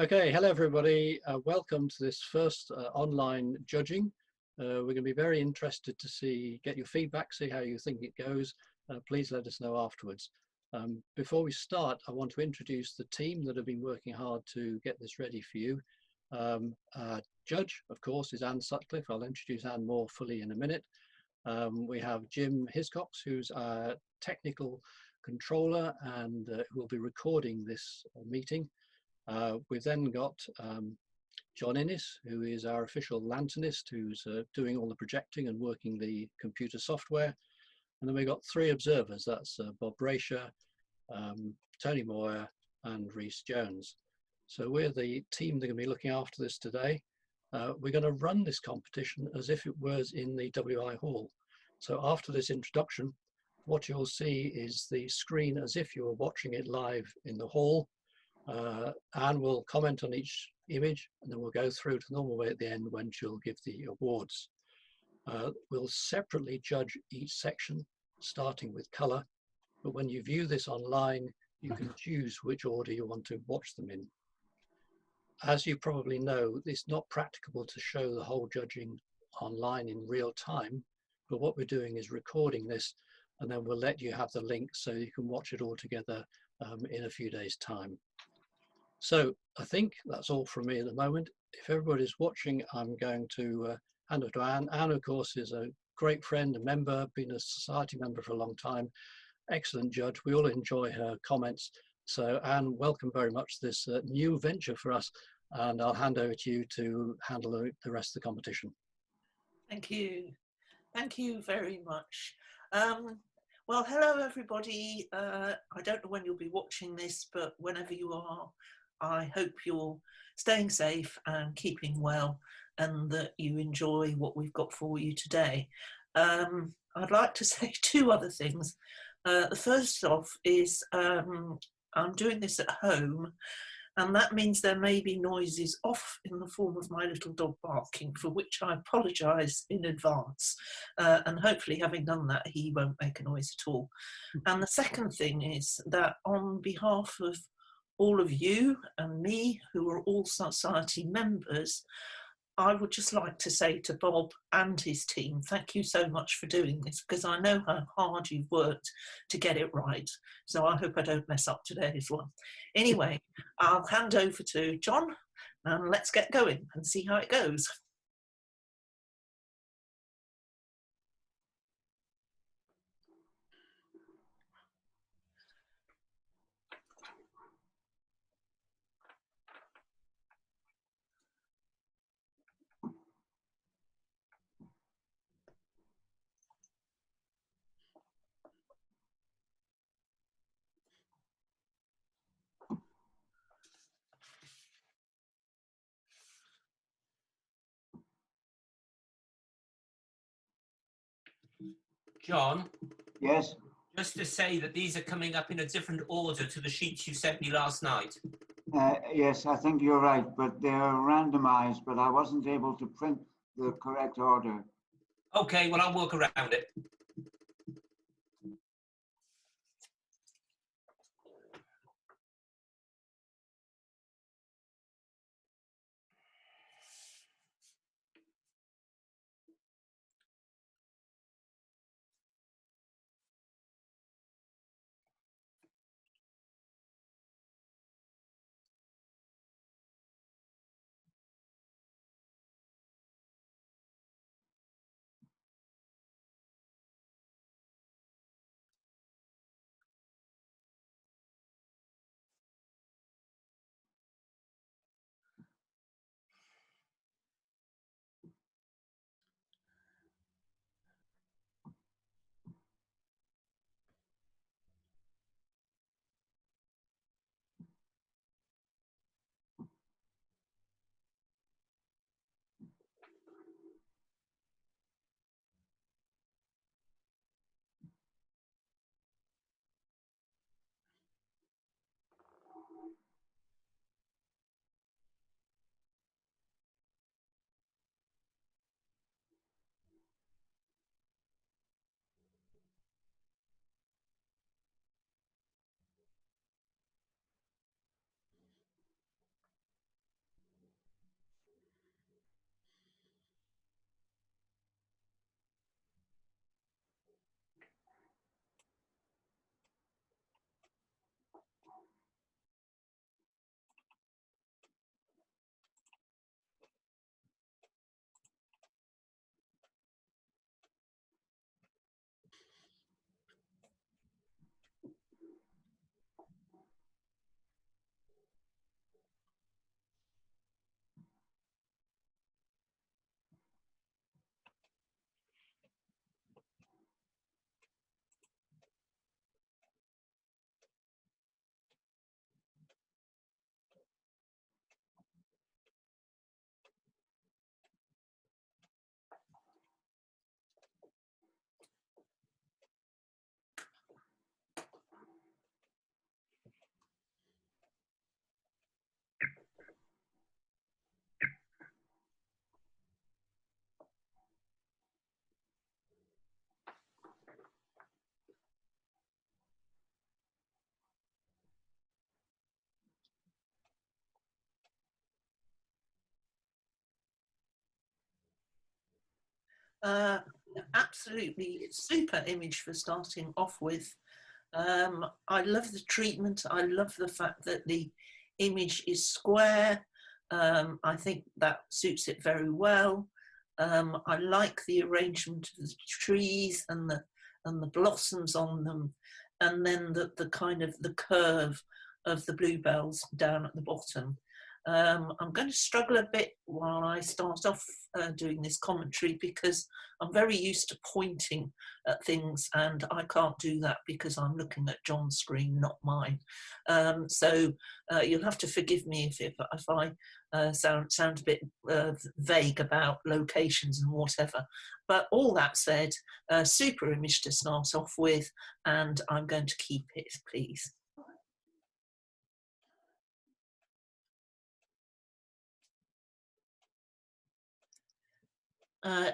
Okay, hello everybody. Welcome to this first online judging. We're going to be very interested to get your feedback, see how you think it goes. Please let us know afterwards. Before we start, I want to introduce the team that have been working hard to get this ready for you. Our judge, of course, is Anne Sutcliffe. I'll introduce Anne more fully in a minute. We have Jim Hiscox, who's our technical controller and who will be recording this meeting. We've then got John Innes, who is our official lanternist, who's doing all the projecting and working the computer software. And then we've got three observers, that's Bob Brasher, Tony Moyer and Rhys Jones. So we're the team that are going to be looking after this today. We're going to run this competition as if it was in the WI hall. So after this introduction, what you'll see is the screen as if you were watching it live in the hall. Anne will comment on each image and then we'll go through to the normal way at the end when she'll give the awards. We'll separately judge each section, starting with colour, but when you view this online, you can choose which order you want to watch them in. As you probably know, it's not practicable to show the whole judging online in real time, but what we're doing is recording this and then we'll let you have the link so you can watch it all together in a few days' time. So I think that's all from me at the moment. If everybody's watching, I'm going to hand over to Anne. Anne, of course, is a great friend, a member, been a society member for a long time, excellent judge. We all enjoy her comments. So Anne, welcome very much to this new venture for us, and I'll hand over to you to handle the rest of the competition. Thank you. Thank you very much. Well, hello everybody. I don't know when you'll be watching this, but whenever you are, I hope you're staying safe and keeping well and that you enjoy what we've got for you today. I'd like to say two other things. The first off is I'm doing this at home, and that means there may be noises off in the form of my little dog barking, for which I apologise in advance. And hopefully, having done that, he won't make a noise at all. And the second thing is that on behalf of all of you and me, who are all society members, I would just like to say to Bob and his team, thank you so much for doing this, because I know how hard you've worked to get it right. So I hope I don't mess up today's one. Anyway, I'll hand over to John and let's get going and see how it goes. John? Yes? Just to say that these are coming up in a different order to the sheets you sent me last night. Yes, I think you're right, but they're randomized, but I wasn't able to print the correct order. Okay, well, I'll work around it. Absolutely super image for starting off with. I love the treatment. I love the fact that the image is square. I think that suits it very well. I like the arrangement of the trees and the blossoms on them, and then the kind of the curve of the bluebells down at the bottom. I'm going to struggle a bit while I start off doing this commentary, because I'm very used to pointing at things, and I can't do that because I'm looking at John's screen, not mine. So you'll have to forgive me if I sound a bit vague about locations and whatever. But all that said, super image to start off with, and I'm going to keep it, please.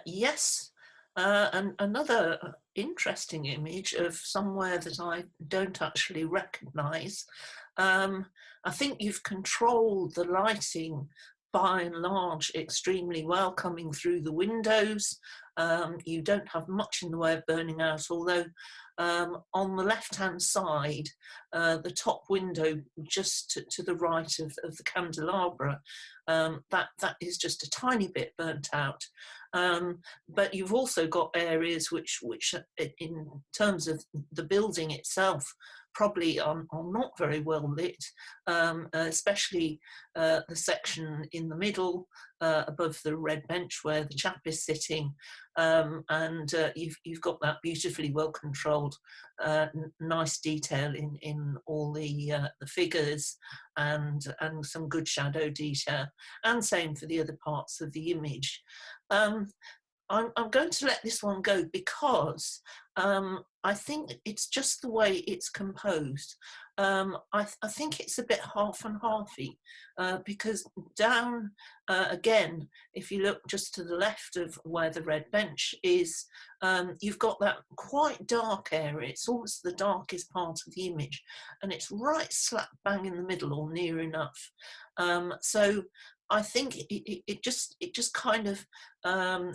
Yes, and another interesting image of somewhere that I don't actually recognise. I think you've controlled the lighting by and large extremely well coming through the windows. You don't have much in the way of burning out, although on the left-hand side, the top window just to the right of the candelabra, that is just a tiny bit burnt out. But you've also got areas which in terms of the building itself probably are not very well lit, especially the section in the middle above the red bench where the chap is sitting, and you've got that beautifully well controlled, nice detail in all the figures, and some good shadow detail, and same for the other parts of the image. I'm going to let this one go because I think it's just the way it's composed. I think it's a bit half and halfy, because down again, if you look just to the left of where the red bench is, you've got that quite dark area. It's almost the darkest part of the image, and it's right slap bang in the middle or near enough. So I think it just kind of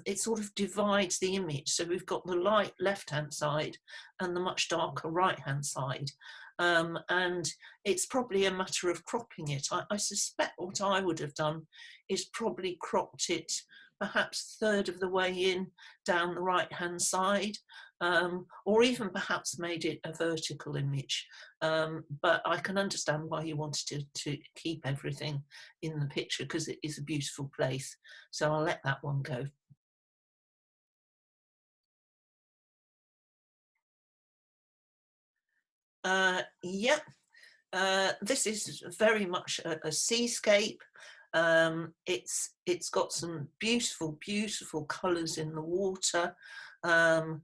it sort of divides the image. So we've got the light left-hand side and the much darker right-hand side, and it's probably a matter of cropping it. I suspect what I would have done is probably cropped it perhaps a third of the way in down the right-hand side, or even perhaps made it a vertical image. But I can understand why you wanted to keep everything in the picture, because it is a beautiful place. So I'll let that one go. Yeah, this is very much a seascape. It's got some beautiful colours in the water, and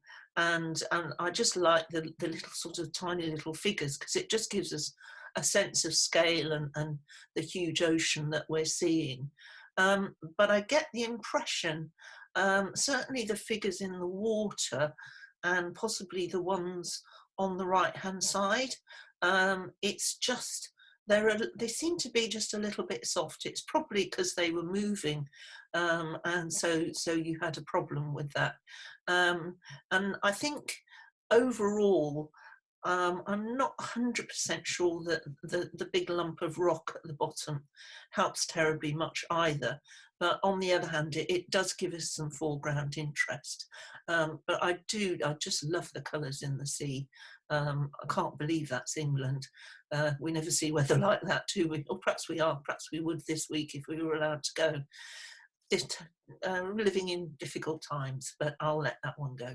I just like the little sort of tiny little figures, because it just gives us a sense of scale and the huge ocean that we're seeing. But I get the impression, certainly the figures in the water and possibly the ones on the right hand side, it's just they seem to be just a little bit soft. It's probably because they were moving, and so you had a problem with that. And I think overall, I'm not 100% sure that the big lump of rock at the bottom helps terribly much either. But on the other hand, it does give us some foreground interest. But I just love the colours in the sea. I can't believe that's England. We never see weather like that, do we? Or perhaps we are. Perhaps we would this week if we were allowed to go. Just living in difficult times, but I'll let that one go.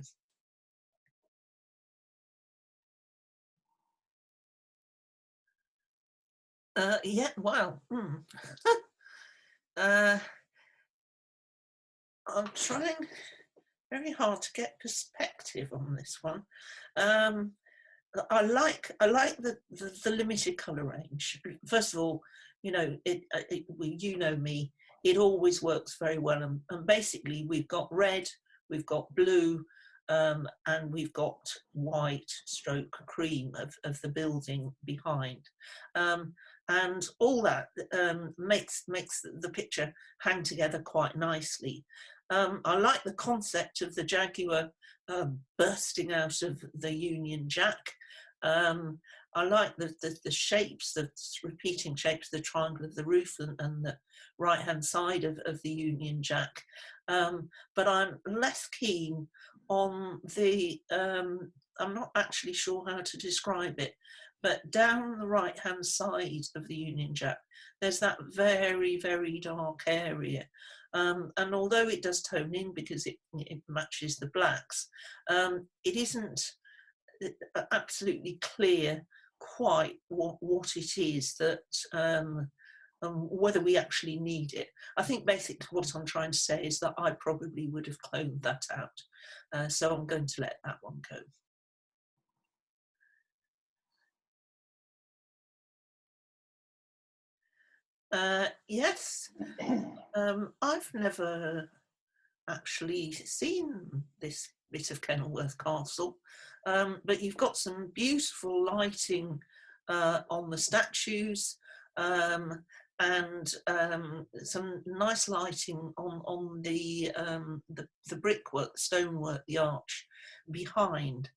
Yeah, wow. I'm trying very hard to get perspective on this one. I like the limited colour range. First of all, you know, you know me, it always works very well. And basically, we've got red, we've got blue, and we've got white stroke cream of the building behind. And all that makes the picture hang together quite nicely. I like the concept of the Jaguar bursting out of the Union Jack. I like the shapes, the repeating shapes, the triangle of the roof and the right-hand side of the Union Jack. But I'm less keen on the, I'm not actually sure how to describe it, but down the right-hand side of the Union Jack, there's that very, very dark area. And although it does tone in because it matches the blacks, it isn't absolutely clear quite what it is that, whether we actually need it. I think basically what I'm trying to say is that I probably would have cloned that out. So I'm going to let that one go. Yes, I've never actually seen this bit of Kenilworth Castle, but you've got some beautiful lighting on the statues, and some nice lighting on the brickwork, the stonework, the arch behind.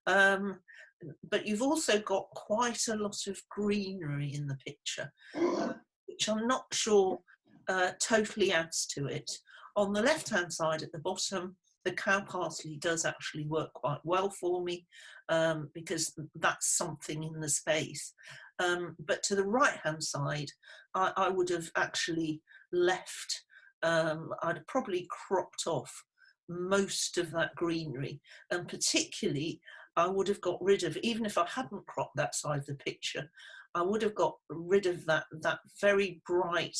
But you've also got quite a lot of greenery in the picture, which I'm not sure totally adds to it. On the left-hand side at the bottom, the cow parsley does actually work quite well for me, because that's something in the space. But to the right-hand side, I would have actually left, I'd probably cropped off most of that greenery, and particularly I would have got rid of, even if I hadn't cropped that side of the picture, I would have got rid of that very bright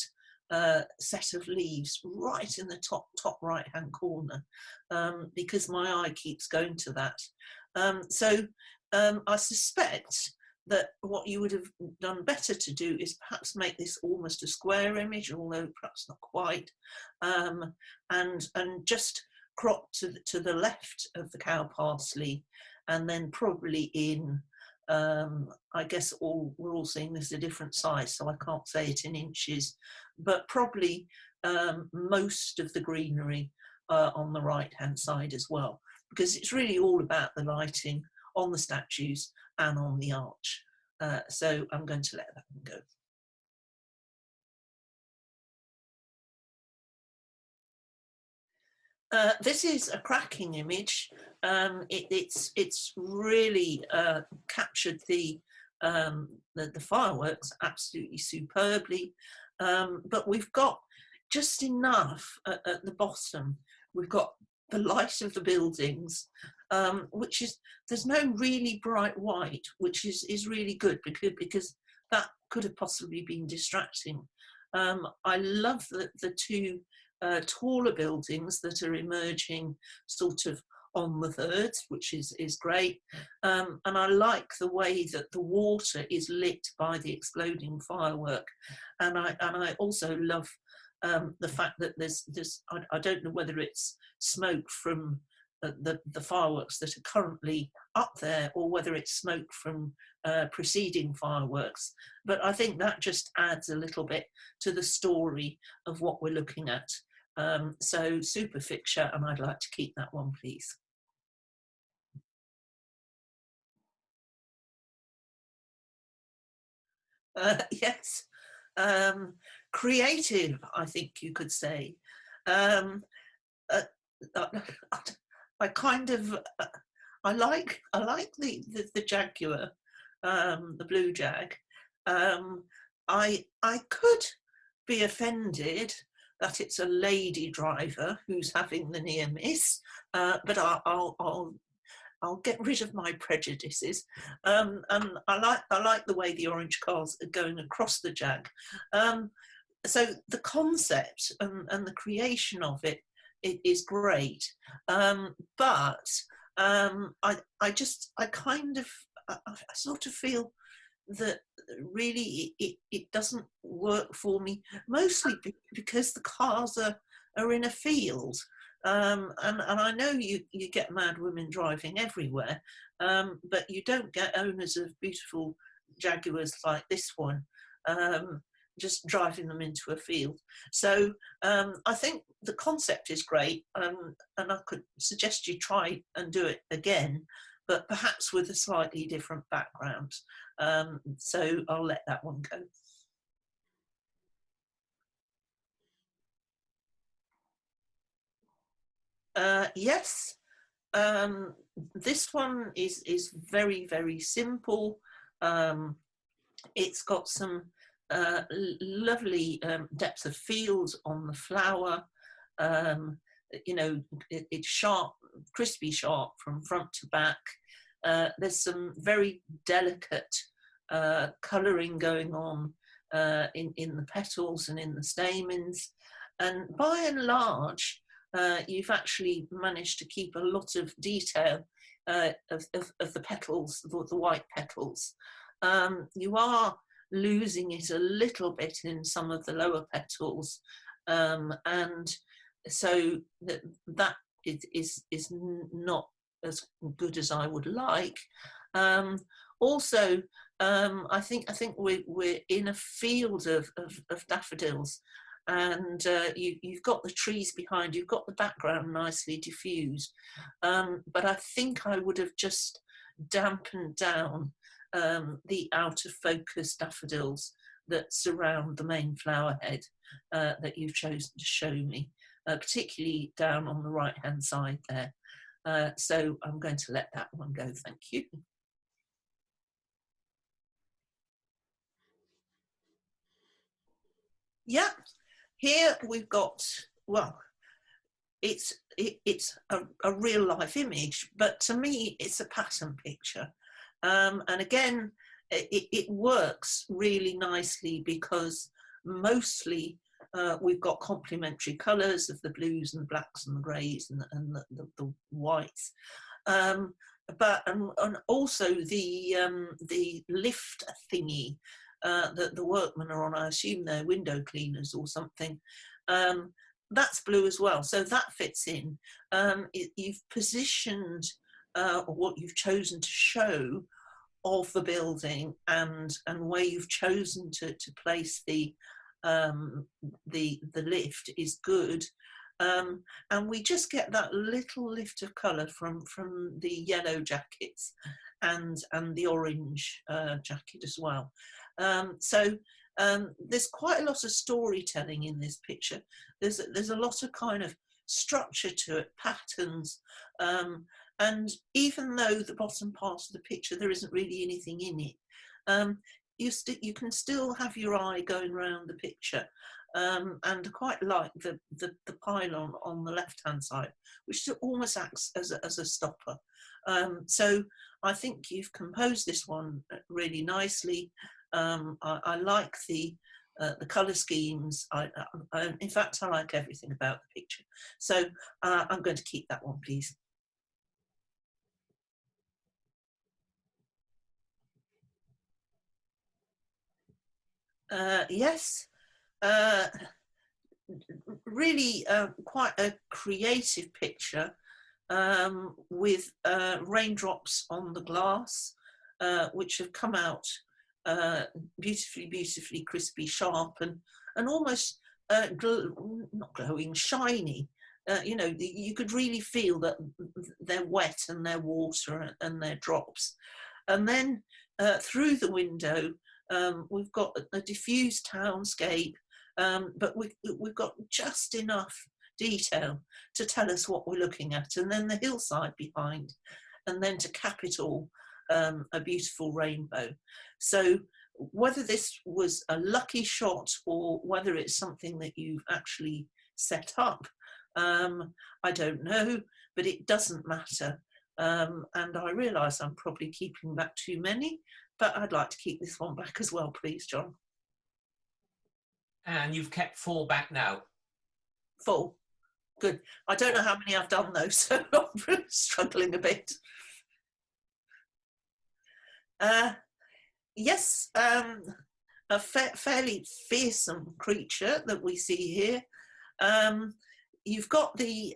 set of leaves right in the top right hand corner, because my eye keeps going to that. So I suspect that what you would have done better to do is perhaps make this almost a square image, although perhaps not quite, and just crop to the left of the cow parsley, and then probably in, I guess we're all seeing this a different size, so I can't say it in inches, but probably most of the greenery on the right-hand side as well, because it's really all about the lighting on the statues and on the arch. So I'm going to let that one go. This is a cracking image. It's really captured the fireworks absolutely superbly, but we've got just enough at the bottom. We've got the light of the buildings, which is, there's no really bright white, which is really good because that could have possibly been distracting. I love the two taller buildings that are emerging sort of on the thirds, which is great, and I like the way that the water is lit by the exploding firework, and I also love the fact that there's I don't know whether it's smoke from the fireworks that are currently up there or whether it's smoke from preceding fireworks, but I think that just adds a little bit to the story of what we're looking at. So super picture, and I'd like to keep that one, please. Yes, creative, I think you could say. I kind of, I like the Jaguar, the blue Jag. I could be offended that it's a lady driver who's having the near miss, but I'll get rid of my prejudices, and I like the way the orange cars are going across the Jag. So the concept and the creation of it is great, but I sort of feel that really it doesn't work for me, mostly because the cars are in a field, and I know you get mad women driving everywhere, but you don't get owners of beautiful Jaguars like this one just driving them into a field. So I think the concept is great, and I could suggest you try and do it again, but perhaps with a slightly different background. So I'll let that one go. Yes, this one is very, very simple. It's got some lovely depth of field on the flower. You know, it's sharp, crispy sharp from front to back. There's some very delicate colouring going on in the petals and in the stamens. And by and large, you've actually managed to keep a lot of detail of the petals, the white petals. You are losing it a little bit in some of the lower petals, and so that is not as good as I would like. Also, I think we're in a field of daffodils, and you've got the trees behind, you've got the background nicely diffused, but I think I would have just dampened down the out of focus daffodils that surround the main flower head that you've chosen to show me, particularly down on the right hand side there. So I'm going to let that one go, thank you. Yeah, here we've got, well, it's a real life image, but to me it's a pattern picture. And again, it works really nicely because mostly we've got complementary colours of the blues and the blacks and the greys and the whites. But also the lift thingy that the workmen are on, I assume they're window cleaners or something. That's blue as well, so that fits in. You've positioned what you've chosen to show of the building and where you've chosen to place the lift is good. And we just get that little lift of colour from the yellow jackets and the orange jacket as well. So there's quite a lot of storytelling in this picture. There's a lot of kind of structure to it, patterns, and even though the bottom part of the picture there isn't really anything in it, you can still have your eye going around the picture. And I quite like the pylon on the left hand side, which almost acts as a stopper. So I think you've composed this one really nicely. I like the colour schemes. In fact, I like everything about the picture. So I'm going to keep that one, please. Yes, really quite a creative picture with raindrops on the glass, which have come out beautifully crispy, sharp, and almost not glowing, shiny. You know, you could really feel that they're wet and they're water and they're drops. And then through the window, we've got a diffused townscape, but we've got just enough detail to tell us what we're looking at, and then the hillside behind, and then to cap it all, a beautiful rainbow. So whether this was a lucky shot or whether it's something that you've actually set up, I don't know, but it doesn't matter. And I realise I'm probably keeping back too many, but I'd like to keep this one back as well, please, John. And you've kept 4 back now. 4. Good. I don't know how many I've done though, so I'm struggling a bit. Yes, a fairly fearsome creature that we see here. You've got the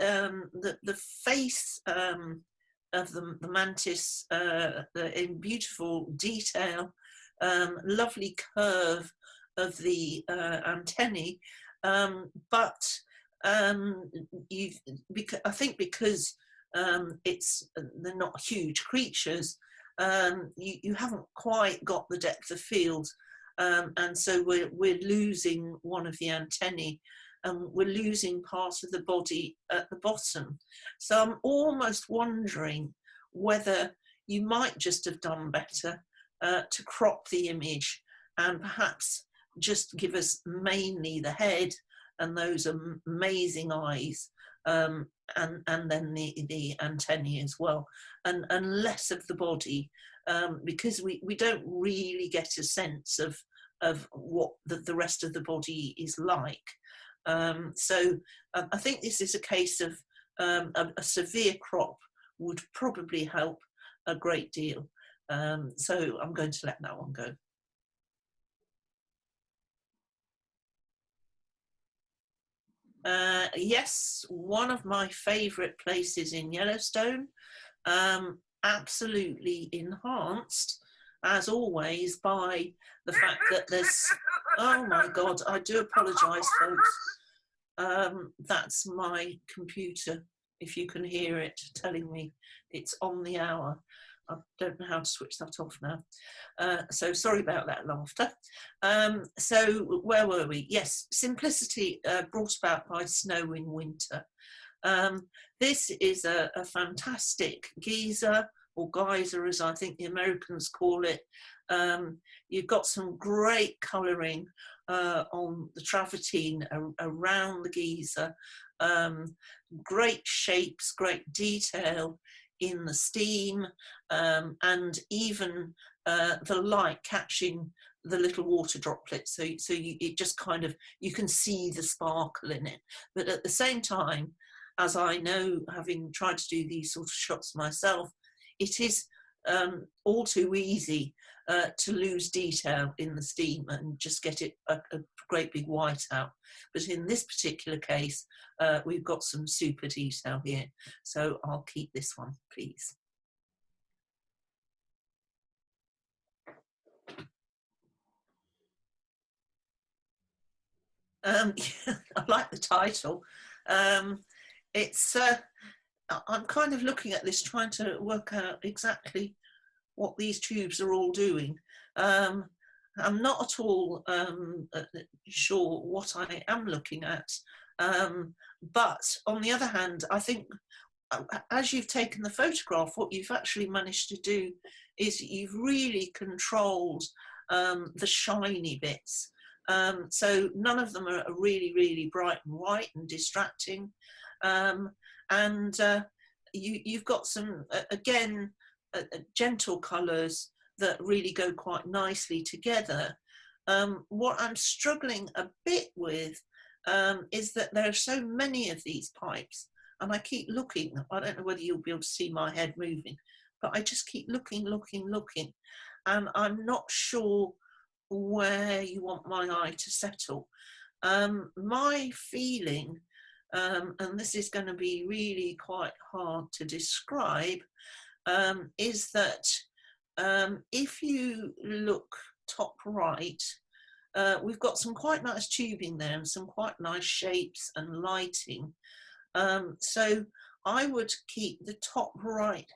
face of the mantis in beautiful detail, lovely curve the antennae, but I think because they're not huge creatures, you haven't quite got the depth of field, and so we're losing one of the antennae, and we're losing part of the body at the bottom. So I'm almost wondering whether you might just have done better to crop the image and perhaps just give us mainly the head and those amazing eyes, and then the antennae as well, and less of the body, because we don't really get a sense of what the rest of the body is like. So I think this is a case of a severe crop would probably help a great deal. So I'm going to let that one go. Yes, one of my favourite places in Yellowstone, absolutely enhanced, as always, by the fact that there's, oh my God, I do apologise, folks. That's my computer, if you can hear it, telling me it's on the hour. I don't know how to switch that off now. So sorry about that laughter. So where were we? Yes, simplicity brought about by snow in winter. This is a fantastic geyser, or geyser as I think the Americans call it. You've got some great colouring on the travertine around the geyser. Great shapes, great detail in the steam, and even the light catching the little water droplets. So it just kind of, you can see the sparkle in it. But at the same time, as I know, having tried to do these sort of shots myself, it is all too easy to lose detail in the steam and just get it a great big white out. But in this particular case, we've got some super detail here. So I'll keep this one, please. I like the title. It's I'm kind of looking at this, trying to work out exactly what these tubes are all doing. I'm not at all sure what I am looking at. But on the other hand, I think as you've taken the photograph, what you've actually managed to do is you've really controlled the shiny bits. So none of them are really, really bright and white and distracting. And you've got some, again, gentle colours that really go quite nicely together. What I'm struggling a bit with is that there are so many of these pipes, and I keep looking. I don't know whether you'll be able to see my head moving, but I just keep looking, and I'm not sure where you want my eye to settle. My feeling, and this is going to be really quite hard to describe, is that if you look top right, we've got some quite nice tubing there and some quite nice shapes and lighting. So I would keep the top right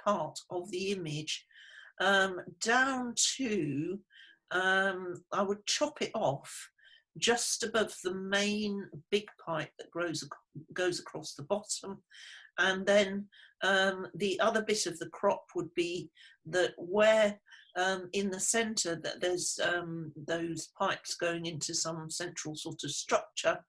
part of the image down to, I would chop it off just above the main big pipe that goes across the bottom. And then the other bit of the crop would be that where in the centre that there's those pipes going into some central sort of structure.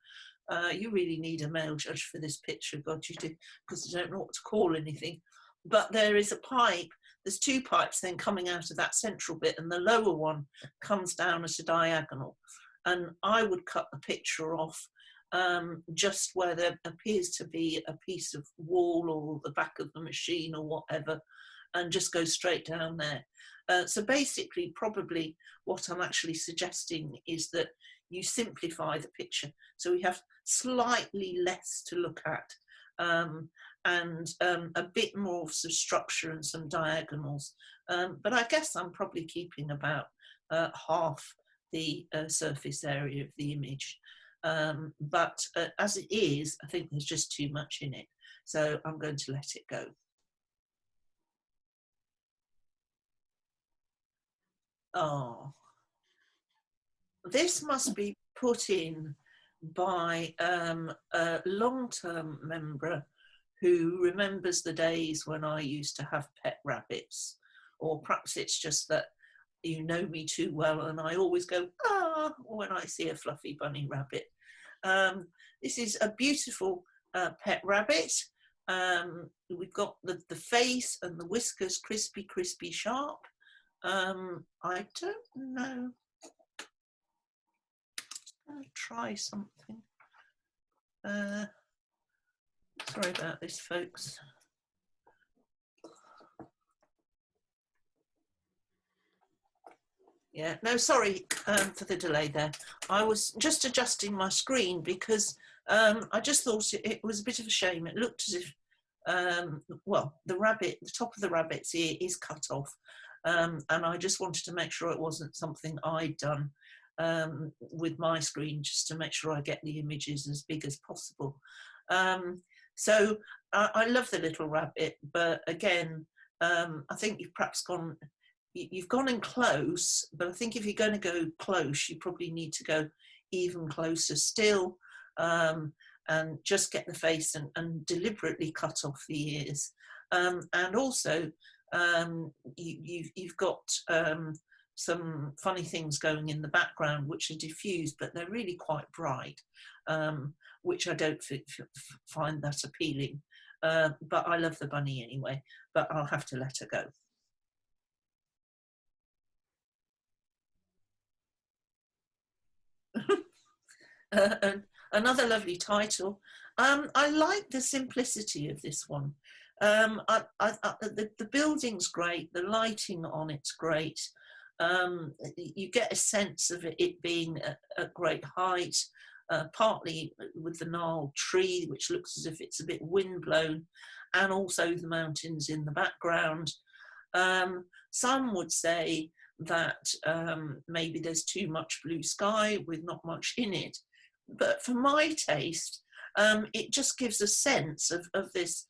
You really need a male judge for this picture, God, you do, because I don't know what to call anything. But there is a pipe, there's two pipes then coming out of that central bit, and the lower one comes down at a diagonal. And I would cut the picture off just where there appears to be a piece of wall or the back of the machine or whatever, and just go straight down there. So basically, probably what I'm actually suggesting is that you simplify the picture. So we have slightly less to look at, and a bit more of some structure and some diagonals. But I guess I'm probably keeping about half the surface area of the image. But as it is, I think there's just too much in it. So I'm going to let it go. Oh, this must be put in by a long-term member who remembers the days when I used to have pet rabbits, or perhaps it's just that you know me too well and I always go, ah, when I see a fluffy bunny rabbit. This is a beautiful pet rabbit. We've got the face and the whiskers crispy, crispy, sharp. I don't know. I'll try something. Sorry about this, folks. Yeah, no, sorry for the delay there. I was just adjusting my screen because I just thought it was a bit of a shame. It looked as if, well, the top of the rabbit's ear is cut off. And I just wanted to make sure it wasn't something I'd done with my screen, just to make sure I get the images as big as possible. So I love the little rabbit, but again, I think you've perhaps you've gone in close, but I think if you're going to go close, you probably need to go even closer still, and just get the face and deliberately cut off the ears. And also, you've got some funny things going in the background which are diffused, but they're really quite bright, which I don't find that appealing. But I love the bunny anyway, but I'll have to let her go. Another lovely title. I like the simplicity of this one. The building's great, the lighting on it's great. You get a sense of it being at great height, partly with the gnarled tree, which looks as if it's a bit windblown, and also the mountains in the background. Some would say that maybe there's too much blue sky with not much in it. But for my taste, it just gives a sense of this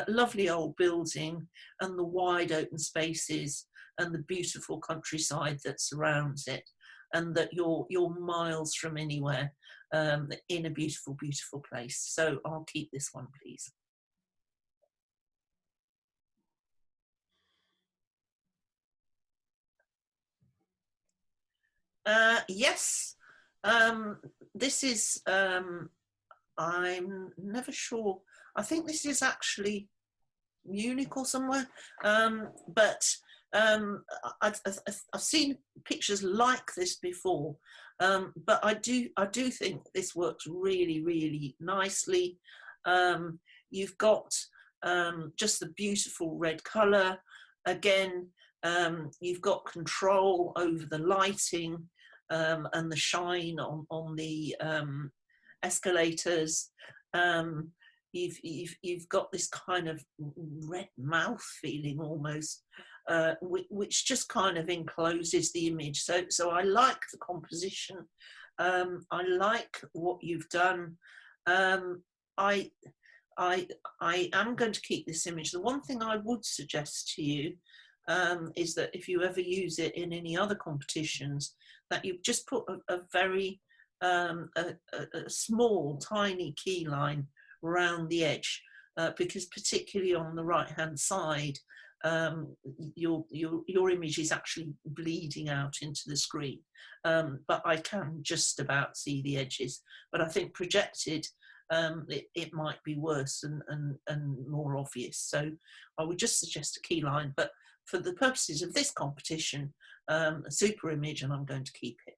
lovely old building and the wide open spaces and the beautiful countryside that surrounds it, and that you're miles from anywhere in a beautiful, beautiful place. So I'll keep this one, please. Yes, this is, I'm never sure. I think this is actually Munich or somewhere, but I've seen pictures like this before, but I do think this works really, really nicely. You've got just the beautiful red colour. Again, you've got control over the lighting and the shine on the escalators. You've got this kind of red mouth feeling almost, which just kind of encloses the image. So I like the composition. I like what you've done. I am going to keep this image. The one thing I would suggest to you is that if you ever use it in any other competitions, that you just put a very a small, tiny key line around the edge, because particularly on the right hand side, your image is actually bleeding out into the screen, but I can just about see the edges. But I think projected, it might be worse and more obvious. So I would just suggest a key line, but for the purposes of this competition, a super image, and I'm going to keep it.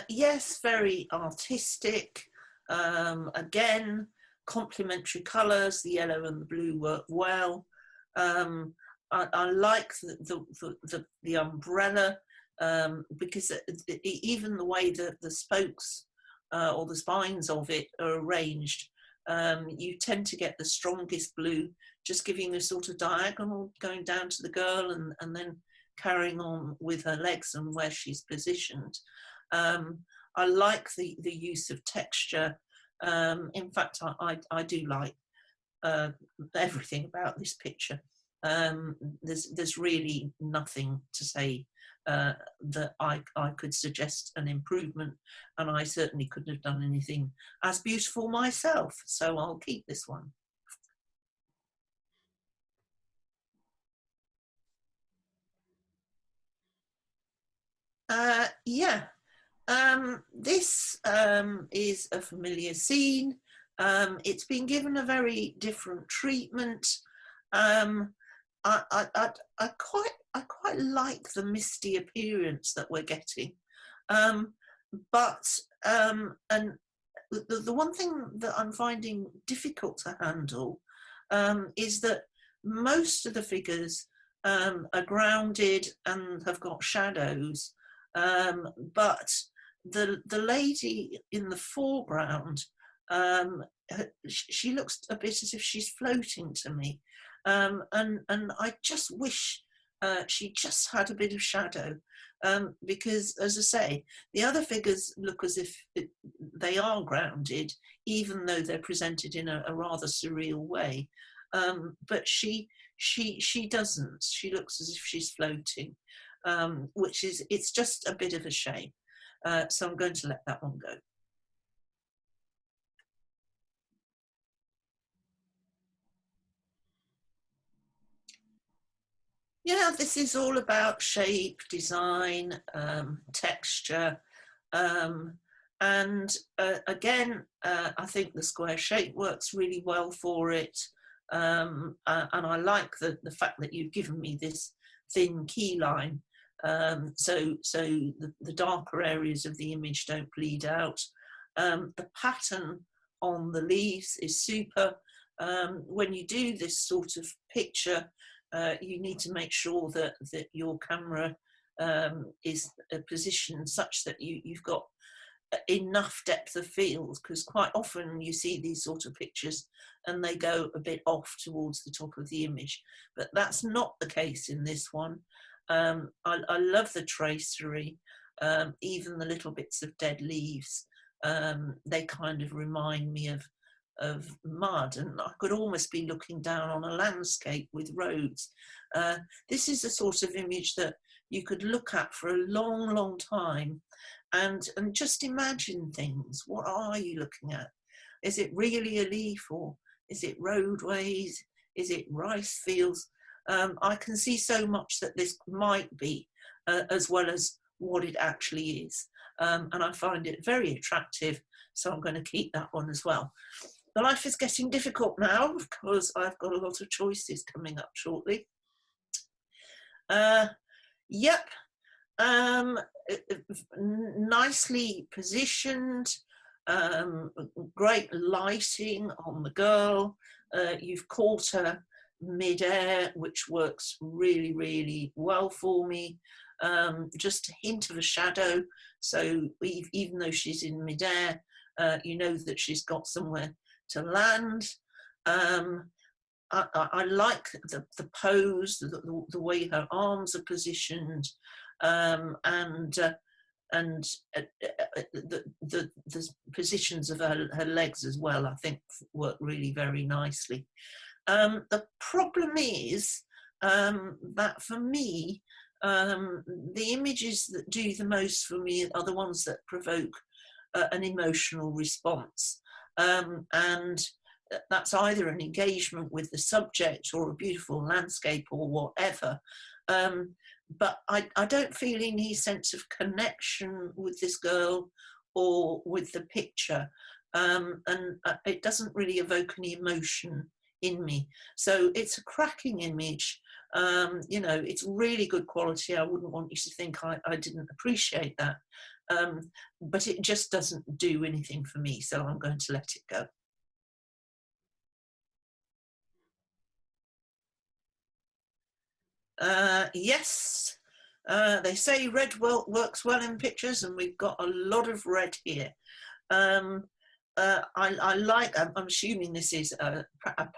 Yes, very artistic. Again, complementary colours, the yellow and the blue work well. I like the umbrella, because even the way that the spokes or the spines of it are arranged, you tend to get the strongest blue just giving a sort of diagonal going down to the girl and then carrying on with her legs and where she's positioned. I like the use of texture. In fact, I do like everything about this picture. There's really nothing to say that I could suggest an improvement, and I certainly couldn't have done anything as beautiful myself, so I'll keep this one. Yeah, this is a familiar scene. It's been given a very different treatment. I quite like the misty appearance that we're getting, and the one thing that I'm finding difficult to handle is that most of the figures are grounded and have got shadows, but the lady in the foreground, she looks a bit as if she's floating to me. And I just wish she just had a bit of shadow, because, as I say, the other figures look as if they are grounded, even though they're presented in a rather surreal way. But she doesn't. She looks as if she's floating, it's just a bit of a shame. So I'm going to let that one go. Yeah, this is all about shape, design, texture, and again, I think the square shape works really well for it, and I like the fact that you've given me this thin key line, so the darker areas of the image don't bleed out. The pattern on the leaves is super. When you do this sort of picture, you need to make sure that your camera is positioned such that you've got enough depth of field, because quite often you see these sort of pictures and they go a bit off towards the top of the image, but that's not the case in this one. I love the tracery, even the little bits of dead leaves. They kind of remind me of mud, and I could almost be looking down on a landscape with roads. This is a sort of image that you could look at for a long time and just imagine things. What are you looking at? Is it really a leaf, or is it roadways? Is it rice fields? I can see so much that this might be, as well as what it actually is. And I find it very attractive, so I'm going to keep that one as well. The life is getting difficult now because I've got a lot of choices coming up shortly. Yep, nicely positioned, great lighting on the girl. You've caught her mid-air, which works really well for me. Just a hint of a shadow, so even though she's in mid-air, you know that she's got somewhere to land. I like the pose, the way her arms are positioned, and the positions of her legs as well, I think work really very nicely. The problem is that for me, the images that do the most for me are the ones that provoke an emotional response. And that's either an engagement with the subject or a beautiful landscape or whatever. But I don't feel any sense of connection with this girl or with the picture. And it doesn't really evoke any emotion in me. So it's a cracking image. You know, it's really good quality. I wouldn't want you to think I didn't appreciate that. But it just doesn't do anything for me, so I'm going to let it go. Yes, they say red works well in pictures, and we've got a lot of red here. I like, I'm assuming this is a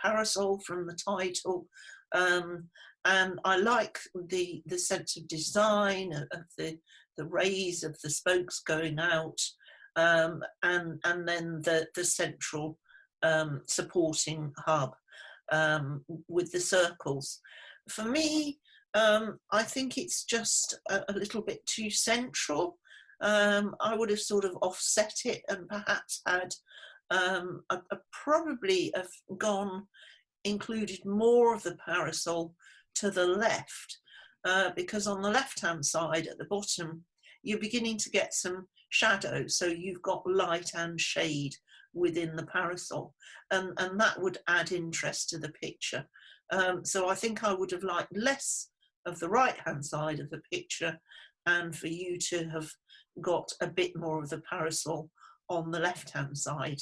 parasol from the title, and I like the sense of design of the rays of the spokes going out, and then the central supporting hub with the circles. For me, I think it's just a little bit too central. I would have sort of offset it and perhaps had probably have included more of the parasol to the left, because on the left hand side at the bottom you're beginning to get some shadow, so you've got light and shade within the parasol, and that would add interest to the picture. So I think I would have liked less of the right hand side of the picture, and for you to have got a bit more of the parasol on the left hand side.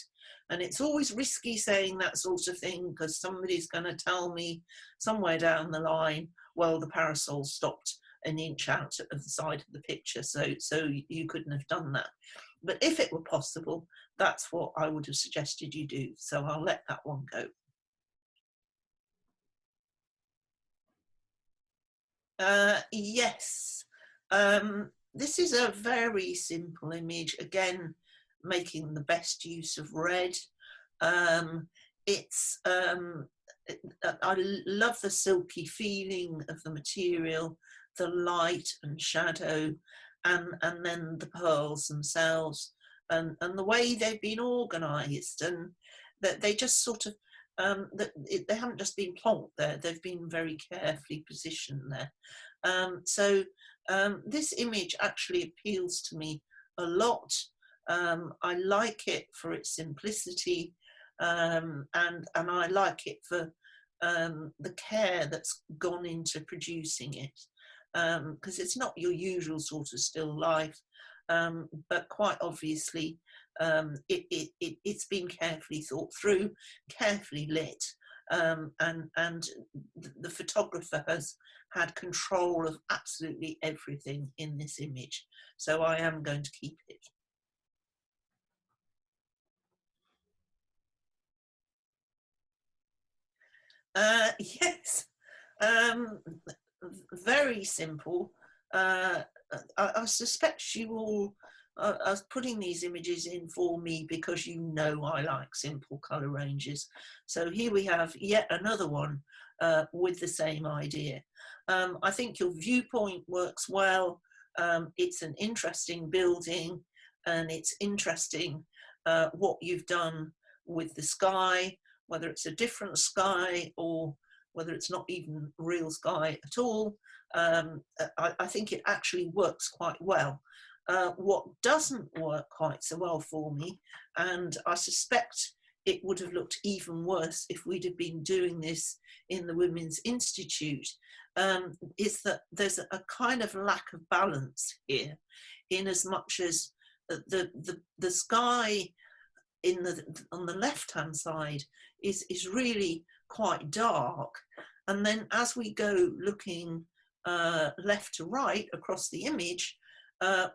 And it's always risky saying that sort of thing, because somebody's going to tell me somewhere down the line, well, the parasol stopped an inch out of the side of the picture, so you couldn't have done that. But if it were possible, that's what I would have suggested you do, so I'll let that one go. Yes, this is a very simple image, again making the best use of red. I love the silky feeling of the material, the light and shadow, and then the pearls themselves, and the way they've been organised, and that they just sort of they haven't just been plonked there, they've been very carefully positioned there. So this image actually appeals to me a lot. I like it for its simplicity, and I like it for the care that's gone into producing it, because it's not your usual sort of still life, but quite obviously it's been carefully thought through, carefully lit, and the photographer has had control of absolutely everything in this image, so I am going to keep it. Yes, very simple. I suspect you all are putting these images in for me because you know I like simple colour ranges. So here we have yet another one with the same idea. I think your viewpoint works well. It's an interesting building, and it's interesting what you've done with the sky, whether it's a different sky or whether it's not even real sky at all. I think it actually works quite well. What doesn't work quite so well for me, and I suspect it would have looked even worse if we'd have been doing this in the Women's Institute, is that there's a kind of lack of balance here, in as much as the sky on the left hand side is really quite dark, and then as we go looking left to right across the image,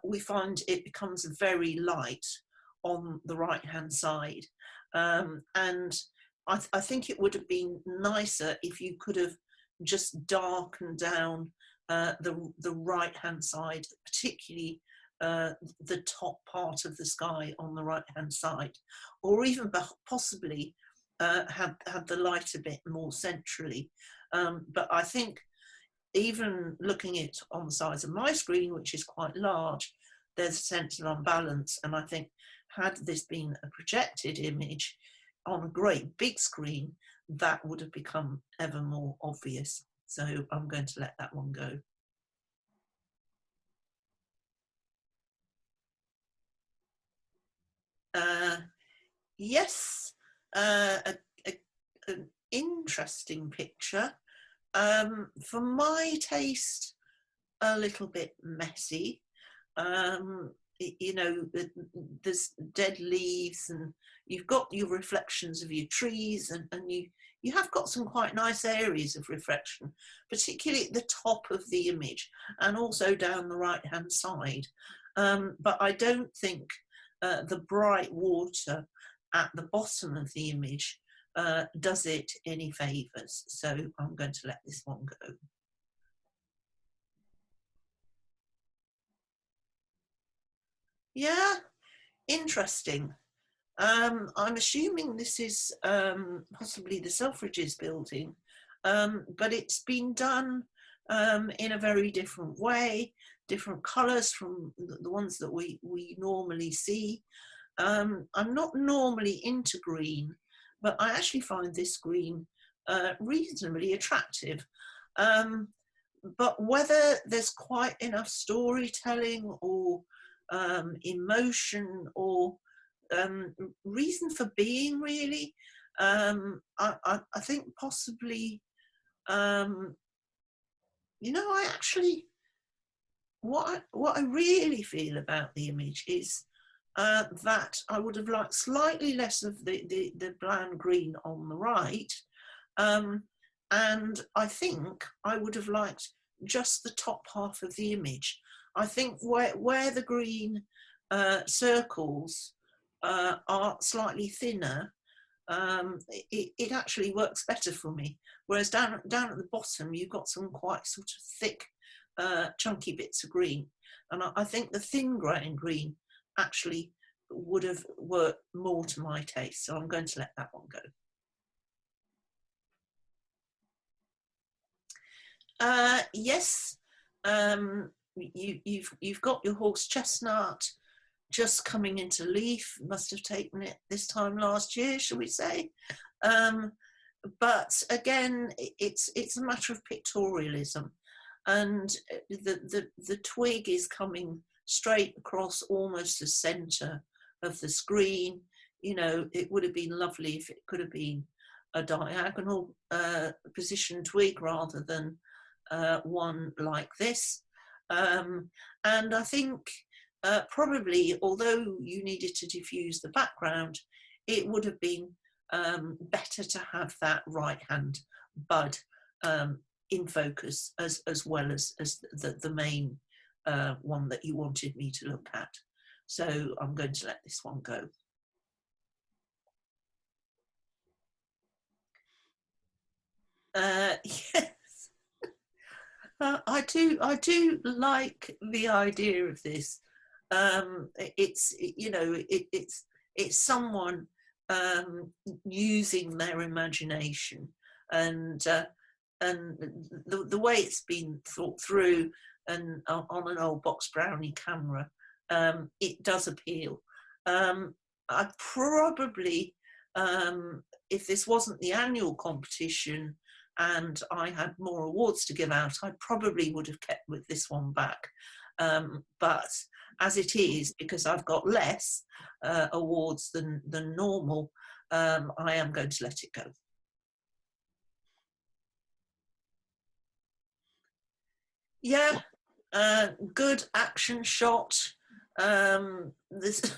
we find it becomes very light on the right hand side, and I think it would have been nicer if you could have just darkened down the right hand side, particularly the top part of the sky on the right hand side, or even possibly had the light a bit more centrally. But I think even looking at on the size of my screen, which is quite large, there's a sense of unbalance, and I think had this been a projected image on a great big screen, that would have become ever more obvious. So I'm going to let that one go. Yes, an interesting picture. For my taste, a little bit messy. You know, there's dead leaves, and you've got your reflections of your trees, and you have got some quite nice areas of reflection, particularly at the top of the image and also down the right hand side. But I don't think the bright water at the bottom of the image does it any favours. So I'm going to let this one go. Yeah, interesting. I'm assuming this is possibly the Selfridges building, but it's been done in a very different way, different colours from the ones that we normally see. I'm not normally into green, but I actually find this green reasonably attractive. But whether there's quite enough storytelling or emotion or reason for being, really, I think possibly, you know, I actually, what I really feel about the image is that I would have liked slightly less of the bland green on the right, and I think I would have liked just the top half of the image. I think where the green circles are slightly thinner, it actually works better for me. Whereas down at the bottom, you've got some quite sort of thick, chunky bits of green. And I think the thin grain green actually would have worked more to my taste. So I'm going to let that one go. Yes, you've got your horse chestnut just coming into leaf. Must have taken it this time last year, shall we say? But again, it's a matter of pictorialism, and the twig is coming straight across almost the centre of the screen. You know, it would have been lovely if it could have been a diagonal position twig rather than one like this. And I think probably, although you needed to diffuse the background, it would have been better to have that right hand bud in focus as well as the main one that you wanted me to look at. So I'm going to let this one go. Yes. I do like the idea of this. It's, you know, it's someone using their imagination, and the way it's been thought through and on an old box brownie camera, it does appeal. I probably, if this wasn't the annual competition and I had more awards to give out, I probably would have kept with this one back. But as it is, because I've got less awards than normal, I am going to let it go. Yeah, good action shot. This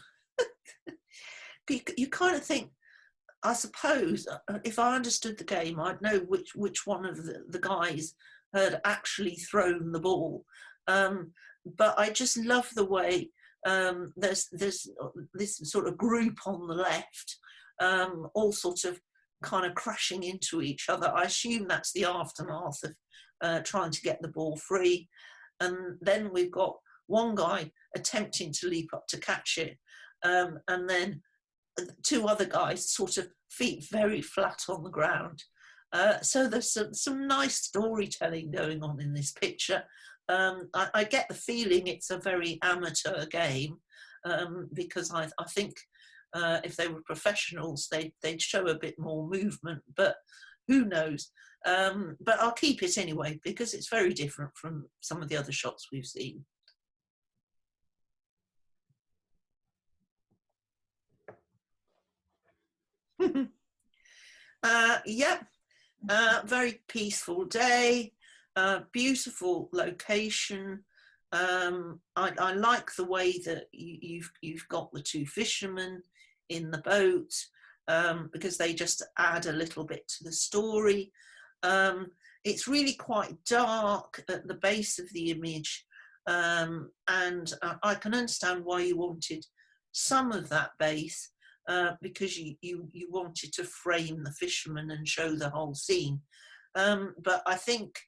you kind of think, I suppose, if I understood the game, I'd know which one of the guys had actually thrown the ball. But I just love the way there's this sort of group on the left, all sort of kind of crashing into each other. I assume that's the aftermath of trying to get the ball free. And then we've got one guy attempting to leap up to catch it, and then two other guys sort of feet very flat on the ground. So there's some nice storytelling going on in this picture. I get the feeling it's a very amateur game, because I think if they were professionals, they'd show a bit more movement, but who knows. But I'll keep it anyway, because it's very different from some of the other shots we've seen. Yep, very peaceful day, beautiful location. I like the way that you've got the two fishermen in the boat, because they just add a little bit to the story. It's really quite dark at the base of the image, and I can understand why you wanted some of that base, because you wanted to frame the fisherman and show the whole scene. But I think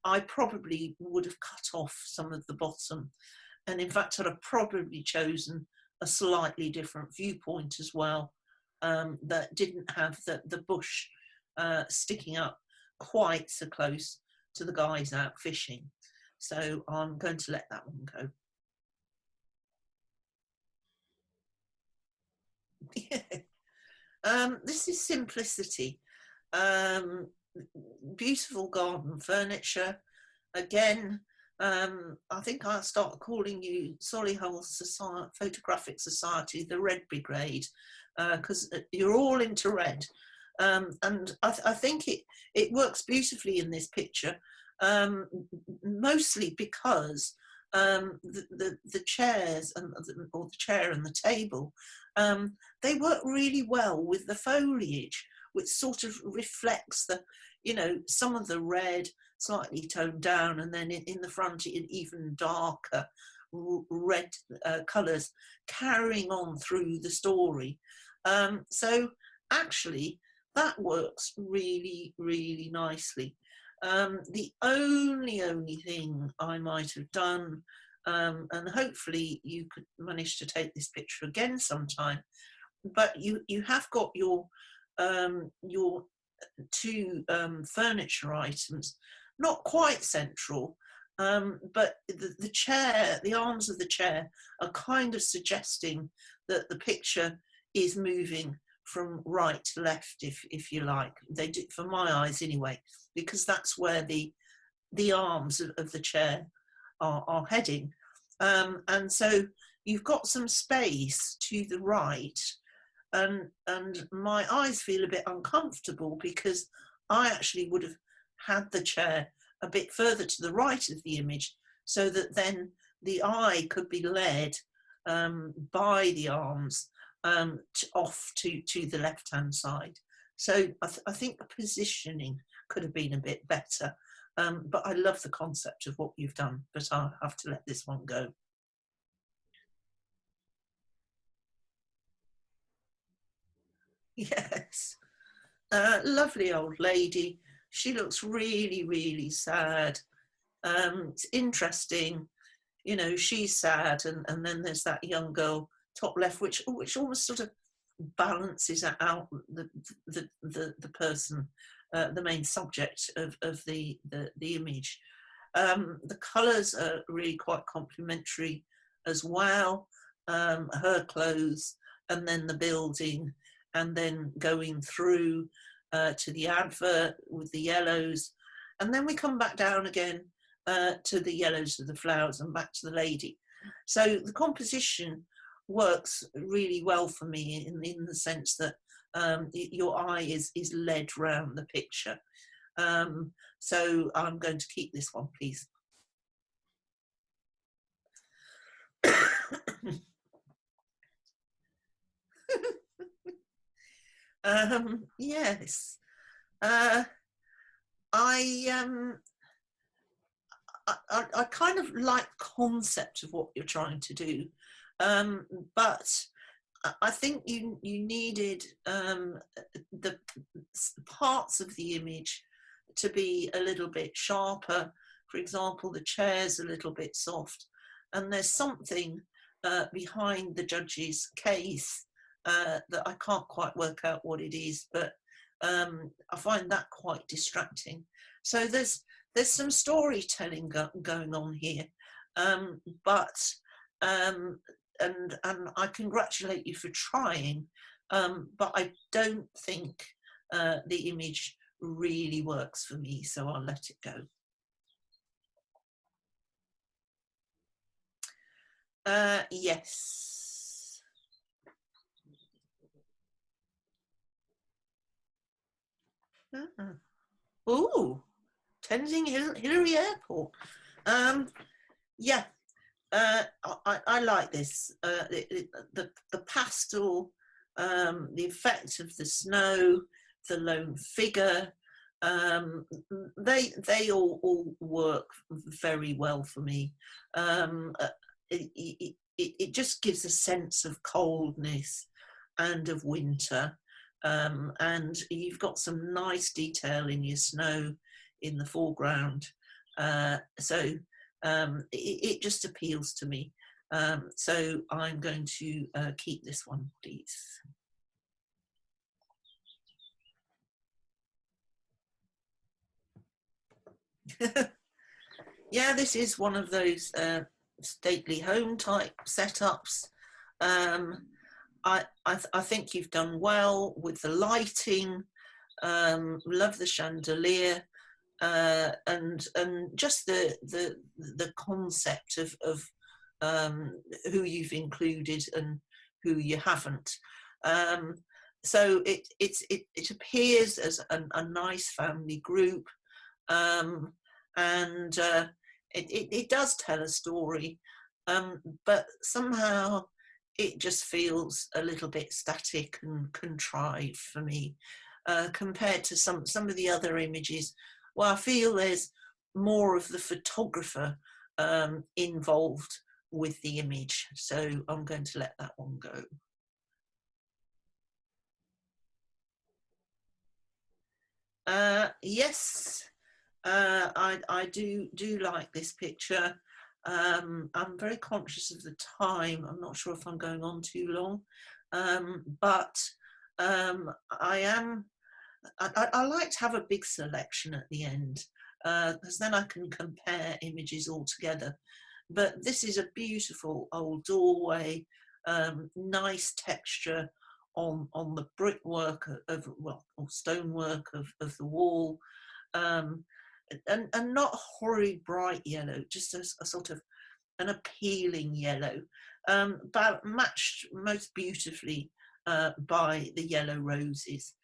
I probably would have cut off some of the bottom, and in fact I'd have probably chosen a slightly different viewpoint as well, that didn't have the bush sticking up quite so close to the guys out fishing. So I'm going to let that one go. This is simplicity. Beautiful garden furniture. Again, I think I'll start calling you Solihull Photographic Society, the Red Brigade, because you're all into red. And I think it works beautifully in this picture, mostly because the chairs or the chair and the table, they work really well with the foliage, which sort of reflects the, some of the red slightly toned down, and then in the front even darker red colours carrying on through the story. So actually that works really, really nicely. The only thing I might have done, and hopefully you could manage to take this picture again sometime, but you have got your two furniture items not quite central, but the chair, the arms of the chair are kind of suggesting that the picture is moving from right to left, if you like. They do, for my eyes anyway, because that's where the arms of the chair are heading. And so you've got some space to the right, and my eyes feel a bit uncomfortable because I actually would have had the chair a bit further to the right of the image, so that then the eye could be led by the arms off to the left-hand side. So I think the positioning could have been a bit better, but I love the concept of what you've done, but I'll have to let this one go. Yes, lovely old lady. She looks really, really sad. It's interesting, she's sad, and then there's that young girl top left, which almost sort of balances out the person, the main subject of the image. The colours are really quite complementary as well. Her clothes, and then the building, and then going through to the advert with the yellows, and then we come back down again to the yellows of the flowers and back to the lady. So the composition works really well for me in the sense that your eye is led round the picture. So I'm going to keep this one, please. Yes, I kind of like the concept of what you're trying to do, but I think you needed the parts of the image to be a little bit sharper. For example, the chair's a little bit soft, and there's something behind the judge's case that I can't quite work out what it is, but I find that quite distracting. So there's some storytelling going on here, but and I congratulate you for trying, but I don't think the image really works for me, so I'll let it go. Yes. Oh, Tenzing Hillary Airport. Yeah, I like this. The pastel, the effect of the snow, the lone figure. They all work very well for me. It just gives a sense of coldness and of winter. And you've got some nice detail in your snow in the foreground. So it just appeals to me. So I'm going to keep this one, please. Yeah, this is one of those stately home type setups. I think you've done well with the lighting. Love the chandelier, and just the concept of who you've included and who you haven't. So it appears as a nice family group, and it does tell a story, but somehow it just feels a little bit static and contrived for me, compared to some of the other images. Well, I feel there's more of the photographer involved with the image, so I'm going to let that one go. Yes, I do like this picture. I'm very conscious of the time. I'm not sure if I'm going on too long, but I like to have a big selection at the end, because then I can compare images all together. But this is a beautiful old doorway, nice texture on the brickwork of, well, or stonework of the wall, and not horrid bright yellow, just a sort of an appealing yellow, but matched most beautifully by the yellow roses.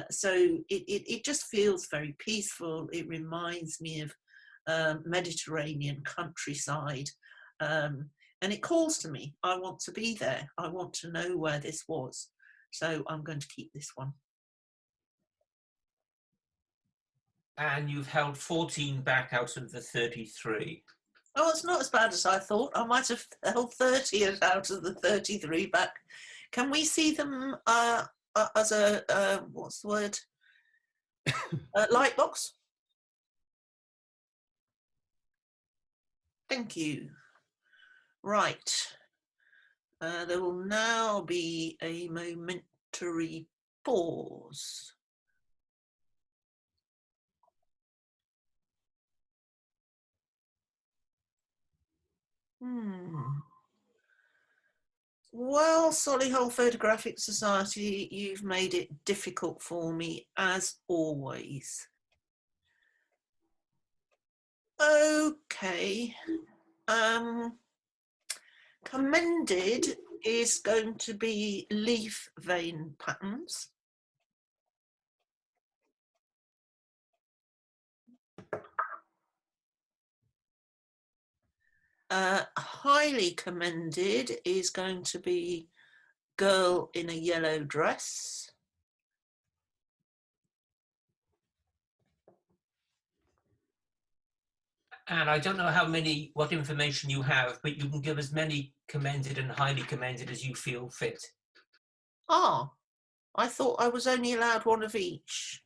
So it just feels very peaceful. It reminds me of Mediterranean countryside, and it calls to me. I want to be there. I want to know where this was. So I'm going to keep this one. And you've held 14 back out of the 33. Oh, it's not as bad as I thought. I might have held 30 out of the 33 back. Can we see them as a, what's the word? Light box? Thank you. Right. There will now be a momentary pause. Well, Solihull Photographic Society, you've made it difficult for me, as always. Okay. Commended is going to be leaf vein patterns. Highly commended is going to be girl in a yellow dress. And I don't know what information you have, but you can give as many commended and highly commended as you feel fit. Ah, I thought I was only allowed one of each.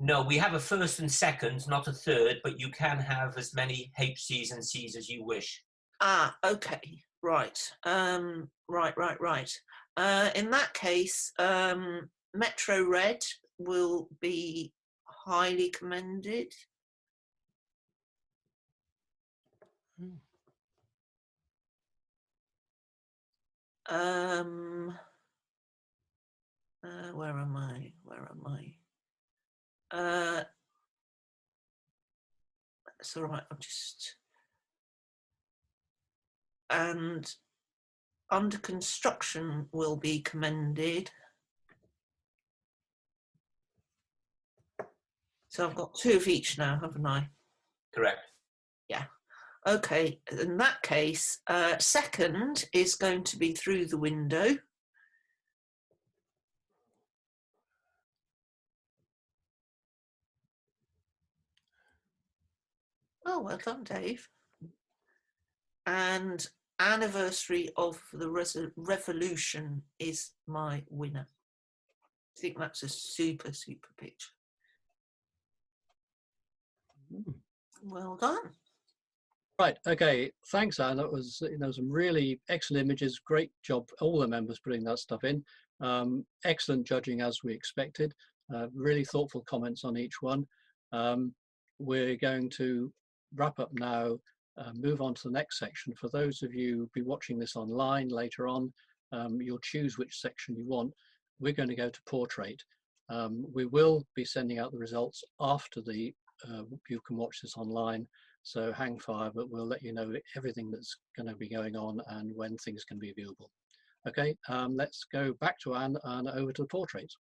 No, we have a first and second, not a third, but you can have as many HCs and Cs as you wish. Ah, okay, right. Right. In that case, Metro Red will be highly commended. Where am I? It's all right, I'm just... And under construction will be commended. So I've got two of each now, haven't I? Correct. Yeah. Okay, in that case, second is going to be through the window. Oh, well done, Dave. And anniversary of the revolution is my winner. I think that's a super, super picture. Well done. Right, okay, thanks Anne. That was, you know, some really excellent images. Great job, all the members putting that stuff in. Excellent judging as we expected. Really thoughtful comments on each one. We're going to wrap up now, move on to the next section. For those of you who'll be watching this online later on, you'll choose which section you want. We're going to go to portrait. We will be sending out the results after the you can watch this online, so hang fire, but we'll let you know everything that's going to be going on and when things can be viewable. Okay, let's go back to Anne and over to the portraits.